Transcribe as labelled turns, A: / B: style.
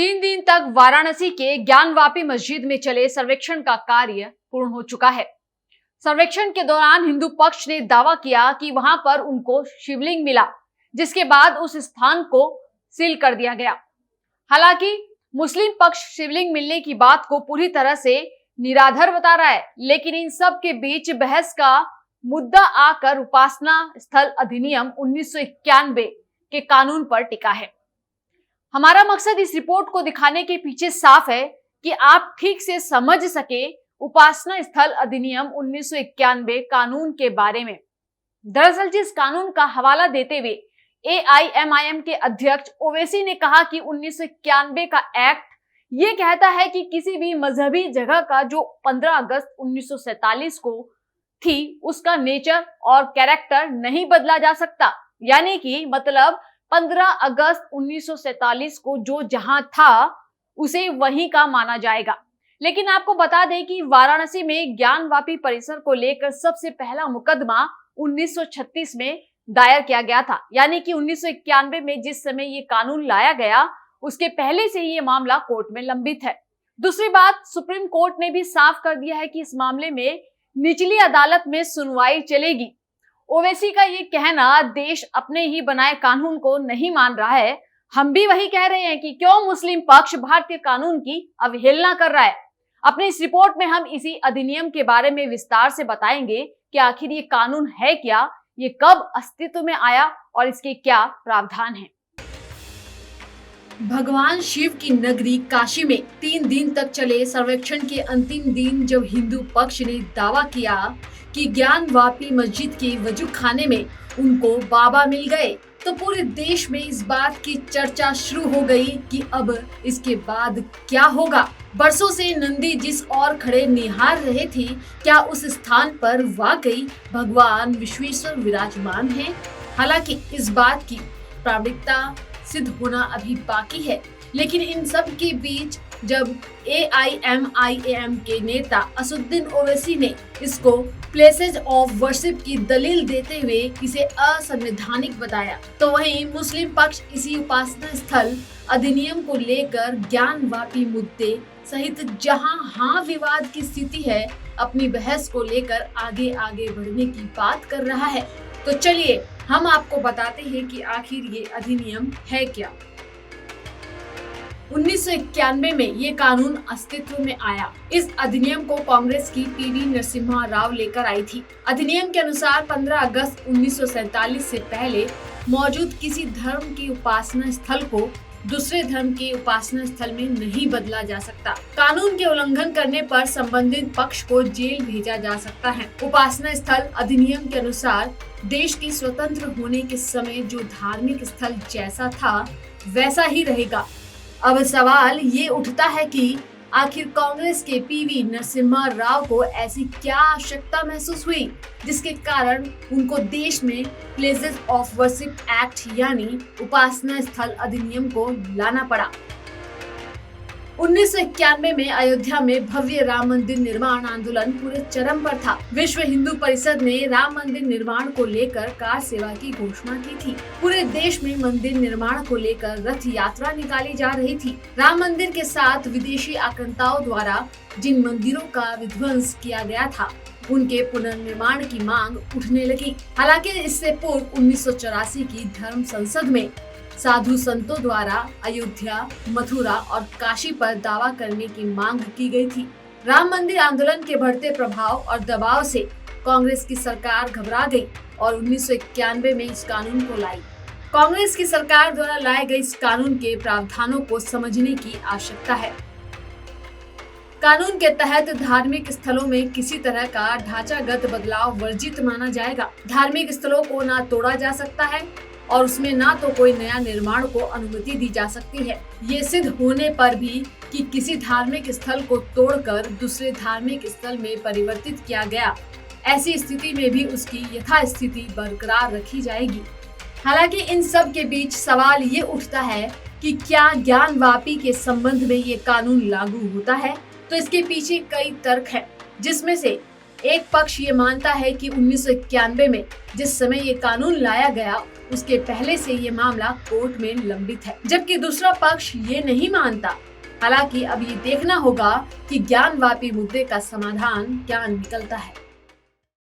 A: 3 दिन तक वाराणसी के ज्ञानवापी मस्जिद में चले सर्वेक्षण का कार्य पूर्ण हो चुका है। सर्वेक्षण के दौरान हिंदू पक्ष ने दावा किया कि वहां पर उनको शिवलिंग मिला, जिसके बाद उस स्थान को सील कर दिया गया। हालांकि मुस्लिम पक्ष शिवलिंग मिलने की बात को पूरी तरह से निराधार बता रहा है, लेकिन इन सब के बीच बहस का मुद्दा आकर उपासना स्थल अधिनियम 1991 के कानून पर टिका है। हमारा मकसद इस रिपोर्ट को दिखाने के पीछे साफ है कि आप ठीक से समझ सके उपासना स्थल अधिनियम 1991 कानून के बारे में। दरअसल जिस कानून का हवाला देते हुए AIMIM के अध्यक्ष ओवैसी ने कहा कि 1991 का एक्ट ये कहता है कि किसी भी मजहबी जगह का जो 15 अगस्त 1947 को थी, उसका नेचर और कैरेक्टर नहीं बदला जा सकता। यानी कि मतलब 15 अगस्त 1947 को जो जहां था उसे वहीं का माना जाएगा। लेकिन आपको बता दें कि वाराणसी में ज्ञानवापी परिसर को लेकर सबसे पहला मुकदमा 1936 में दायर किया गया था। यानी कि 1991 में जिस समय ये कानून लाया गया, उसके पहले से ही ये मामला कोर्ट में लंबित है। दूसरी बात, सुप्रीम कोर्ट ने भी साफ कर दिया है कि इस मामले में निचली अदालत में सुनवाई चलेगी। ओवैसी का ये कहना देश अपने ही बनाए कानून को नहीं मान रहा है। हम भी वही कह रहे हैं कि क्यों मुस्लिम पक्ष भारतीय कानून की अवहेलना कर रहा है। अपनी इस रिपोर्ट में हम इसी अधिनियम के बारे में विस्तार से बताएंगे कि आखिर ये कानून है क्या, ये कब अस्तित्व में आया और इसके क्या प्रावधान हैं। भगवान शिव की नगरी काशी में 3 दिन तक चले सर्वेक्षण के अंतिम दिन जब हिंदू पक्ष ने दावा किया कि ज्ञानवापी मस्जिद के वजू खाने में उनको बाबा मिल गए, तो पूरे देश में इस बात की चर्चा शुरू हो गई कि अब इसके बाद क्या होगा। बरसों से नंदी जिस ओर खड़े निहार रहे थे, क्या उस स्थान पर वाकई भगवान विश्वेश्वर विराजमान हैं? हालांकि इस बात की प्रामाणिकता सिद्ध होना अभी बाकी है, लेकिन इन सब के बीच जब AIMIM के नेता असुद्दीन ओवैसी ने इसको प्लेसेज ऑफ वर्शिप की दलील देते हुए इसे असंवैधानिक बताया, तो वहीं मुस्लिम पक्ष इसी उपासना स्थल अधिनियम को लेकर ज्ञानवापी मुद्दे सहित जहां हाँ विवाद की स्थिति है, अपनी बहस को लेकर आगे बढ़ने की बात कर रहा है। तो चलिए हम आपको बताते हैं कि आखिर ये अधिनियम है क्या। 1991 में ये कानून अस्तित्व में आया। इस अधिनियम को कांग्रेस की PV नरसिम्हा राव लेकर आई थी। अधिनियम के अनुसार 15 अगस्त 1947 से पहले मौजूद किसी धर्म के उपासना स्थल को दूसरे धर्म के उपासना स्थल में नहीं बदला जा सकता। कानून के उल्लंघन करने पर संबंधित पक्ष को जेल भेजा जा सकता है। उपासना स्थल अधिनियम के अनुसार देश के स्वतंत्र होने के समय जो धार्मिक स्थल जैसा था वैसा ही रहेगा। अब सवाल ये उठता है कि आखिर कांग्रेस के PV नरसिम्हा राव को ऐसी क्या आवश्यकता महसूस हुई जिसके कारण उनको देश में प्लेसेस ऑफ वर्शिप एक्ट यानी उपासना स्थल अधिनियम को लाना पड़ा। 1991 में अयोध्या में भव्य राम मंदिर निर्माण आंदोलन पूरे चरम पर था। विश्व हिंदू परिषद ने राम मंदिर निर्माण को लेकर कार सेवा की घोषणा की थी। पूरे देश में मंदिर निर्माण को लेकर रथ यात्रा निकाली जा रही थी। राम मंदिर के साथ विदेशी आक्रांताओं द्वारा जिन मंदिरों का विध्वंस किया गया था, उनके पुनर्निर्माण की मांग उठने लगी। हालांकि इससे पूर्व 1984 की धर्म संसद में साधु संतों द्वारा अयोध्या, मथुरा और काशी पर दावा करने की मांग की गई थी। राम मंदिर आंदोलन के बढ़ते प्रभाव और दबाव से कांग्रेस की सरकार घबरा गई और 1991 में इस कानून को लाई। कांग्रेस की सरकार द्वारा लाए गए इस कानून के प्रावधानों को समझने की आवश्यकता है। कानून के तहत धार्मिक स्थलों में किसी तरह का ढांचागत बदलाव वर्जित माना जाएगा। धार्मिक स्थलों को ना तोड़ा जा सकता है और उसमें ना तो कोई नया निर्माण को अनुमति दी जा सकती है। ये सिद्ध होने पर भी कि किसी धार्मिक स्थल को तोड़कर दूसरे धार्मिक स्थल में परिवर्तित किया गया, ऐसी स्थिति में भी उसकी यथास्थिति बरकरार रखी जाएगी। हालांकि इन सब के बीच सवाल ये उठता है कि क्या ज्ञानवापी के संबंध में ये कानून लागू होता है? तो इसके पीछे कई तर्क हैं, जिसमें से
B: एक पक्ष ये मानता है कि 1991 में जिस समय ये कानून लाया गया उसके पहले से ये मामला कोर्ट में लंबित है, जबकि दूसरा पक्ष ये नहीं मानता। हालांकि अब ये देखना होगा कि ज्ञानवापी मुद्दे का समाधान क्या निकलता है।